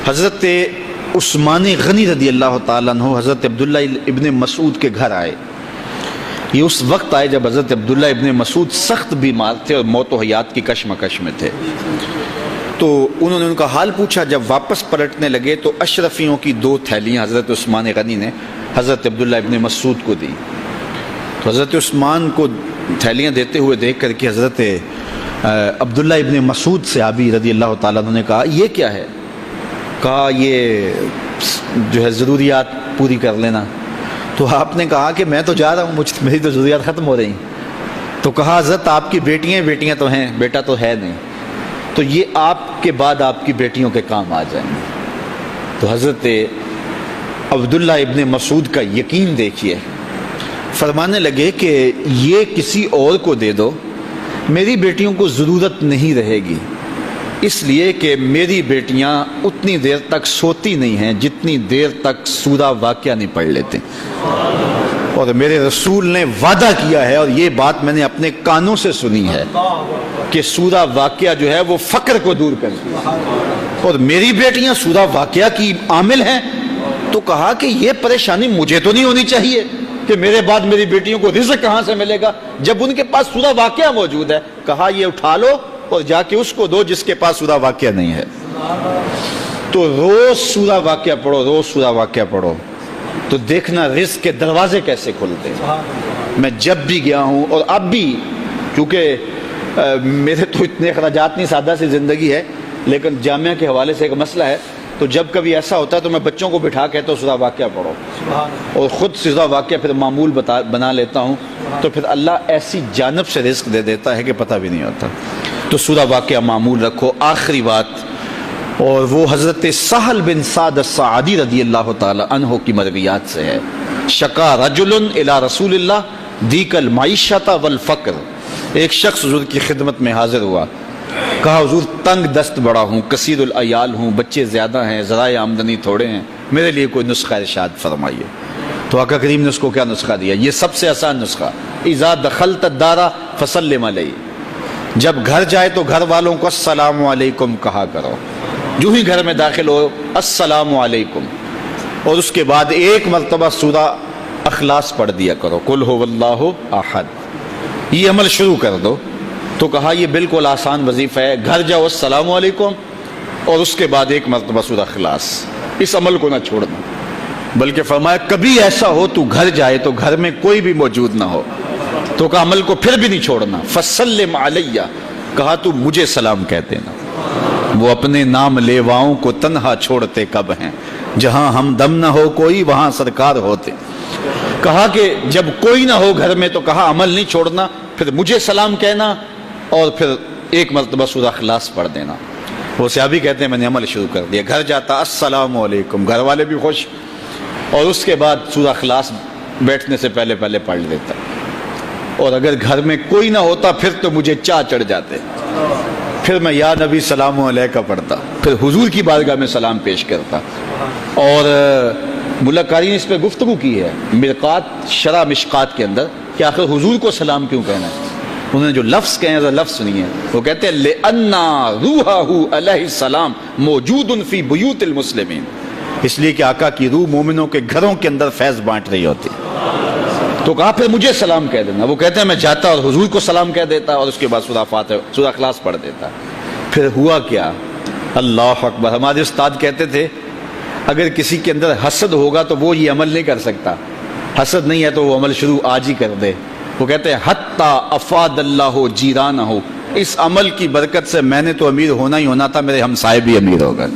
حضرت عثمان غنی رضی اللہ تعالیٰ عنہ حضرت عبداللہ ابن مسعود کے گھر آئے. یہ اس وقت آئے جب حضرت عبداللہ ابن مسعود سخت بیمار تھے اور موت و حیات کی کشمکش میں تھے. تو انہوں نے ان کا حال پوچھا. جب واپس پلٹنے لگے تو اشرفیوں کی 2 تھیلیاں حضرت عثمان غنی نے حضرت عبداللہ ابن مسعود کو دی. تو حضرت عثمان کو تھیلیاں دیتے ہوئے دیکھ کر کے حضرت عبداللہ ابن مسعود صحابی رضی اللہ تعالیٰ عنہ نے کہا یہ کیا ہے؟ کہا یہ جو ہے ضروریات پوری کر لینا. تو آپ نے کہا کہ میں تو جا رہا ہوں, میری تو ضروریات ختم ہو رہی ہیں. تو کہا حضرت آپ کی بیٹیاں تو ہیں, بیٹا تو ہے نہیں, تو یہ آپ کے بعد آپ کی بیٹیوں کے کام آ جائیں گے. تو حضرت عبداللہ ابن مسعود کا یقین دیکھیے, فرمانے لگے کہ یہ کسی اور کو دے دو, میری بیٹیوں کو ضرورت نہیں رہے گی, اس لیے کہ میری بیٹیاں اتنی دیر تک سوتی نہیں ہیں جتنی دیر تک سورہ واقعہ نہیں پڑھ لیتے. اور میرے رسول نے وعدہ کیا ہے, اور یہ بات میں نے اپنے کانوں سے سنی ہے, کہ سورہ واقعہ جو ہے وہ فقر کو دور کرتی ہے, اور میری بیٹیاں سورہ واقعہ کی عامل ہیں. تو کہا کہ یہ پریشانی مجھے تو نہیں ہونی چاہیے کہ میرے بعد میری بیٹیوں کو رزق کہاں سے ملے گا جب ان کے پاس سورہ واقعہ موجود ہے. کہا یہ اٹھا لو اور جا کے اس کو دو جس کے پاس سورہ واقعہ نہیں ہے. تو روز سورہ واقعہ پڑھو, روز سورہ واقعہ پڑھو, تو دیکھنا رزق کے دروازے کیسے کھلتے ہیں. میں جب بھی گیا ہوں, اور اب بھی, کیونکہ میرے تو اتنے اخراجات نہیں, سادہ سی زندگی ہے, لیکن جامعہ کے حوالے سے ایک مسئلہ ہے, تو جب کبھی ایسا ہوتا ہے تو میں بچوں کو بٹھا کہتا ہوں سورہ واقعہ پڑھو, اور خود سورہ واقعہ پھر معمول بنا لیتا ہوں, تو پھر اللہ ایسی جانب سے رزق دے دیتا ہے کہ پتہ بھی نہیں ہوتا. تو سورہ واقعہ معمول رکھو. آخری بات, اور وہ حضرت سہل بن سعد الساعدی رضی اللہ تعالی عنہ کی مرویات سے ہے. شکا رجل الی رسول اللہ دیک المعیشۃ والفقر. ایک شخص حضور کی خدمت میں حاضر ہوا, کہا حضور تنگ دست بڑا ہوں, کثیر العیال ہوں, بچے زیادہ ہیں, ذرائع آمدنی تھوڑے ہیں, میرے لیے کوئی نسخہ ارشاد فرمائیے. تو آقا کریم نے اس کو کیا نسخہ دیا؟ یہ سب سے آسان نسخہ, اذا دخلت الدار فسلم علیہ. جب گھر جائے تو گھر والوں کو السلام علیکم کہا کرو. جو ہی گھر میں داخل ہو السلام علیکم, اور اس کے بعد ایک مرتبہ سورہ اخلاص پڑھ دیا کرو, قل هو اللہ احد. یہ عمل شروع کر دو. تو کہا یہ بالکل آسان وظیفہ ہے, گھر جاؤ السلام علیکم, اور اس کے بعد ایک مرتبہ سورہ اخلاص. اس عمل کو نہ چھوڑنا, بلکہ فرمایا کبھی ایسا ہو تو گھر جائے تو گھر میں کوئی بھی موجود نہ ہو, تو کہا عمل کو پھر بھی نہیں چھوڑنا. فسلم علیہ, کہا تو مجھے سلام کہہ دینا. وہ اپنے نام لیواؤں کو تنہا چھوڑتے کب ہیں, جہاں ہم دم نہ ہو کوئی وہاں سرکار ہوتے. کہا کہ جب کوئی نہ ہو گھر میں تو کہا عمل نہیں چھوڑنا, پھر مجھے سلام کہنا, اور پھر ایک مرتبہ سورہ اخلاص پڑھ دینا. وہ صحابی کہتے ہیں میں نے عمل شروع کر دیا, گھر جاتا السلام علیکم, گھر والے بھی خوش, اور اس کے بعد سورہ اخلاص بیٹھنے سے پہلے پڑھ لیتا. اور اگر گھر میں کوئی نہ ہوتا پھر تو مجھے چاہ چڑھ جاتے, پھر میں یا نبی سلام علیکہ پڑھتا, پھر حضور کی بارگاہ میں سلام پیش کرتا. اور ملکاری نے اس پہ گفتگو کی ہے مرقات شرح مشکات کے اندر کہ آخر حضور کو سلام کیوں کہنا ہے. انہوں نے جو لفظ کہے ہیں لفظ سنیے, وہ کہتے ہیں لِأَنَّا رُوحَهُ عَلَيْهِ السلام موجود فی بیوت المسلمین. اس لیے کہ آقا کی روح مومنوں کے گھروں کے اندر فیض بانٹ رہی ہوتی. تو کہا پھر مجھے سلام کہہ دینا. وہ کہتے ہیں میں جاتا اور حضور کو سلام کہہ دیتا, اور اس کے بعد سورہ فاتحہ سورہ اخلاص پڑھ دیتا. پھر ہوا کیا, اللہ اکبر. ہمارے استاد کہتے تھے اگر کسی کے اندر حسد ہوگا تو وہ یہ عمل نہیں کر سکتا, حسد نہیں ہے تو وہ عمل شروع آج ہی کر دے. وہ کہتے ہیں حتی افاد اللہ جیرانہ, اس عمل کی برکت سے میں نے تو امیر ہونا ہی ہونا تھا, میرے ہمسائے بھی امیر ہو گئے.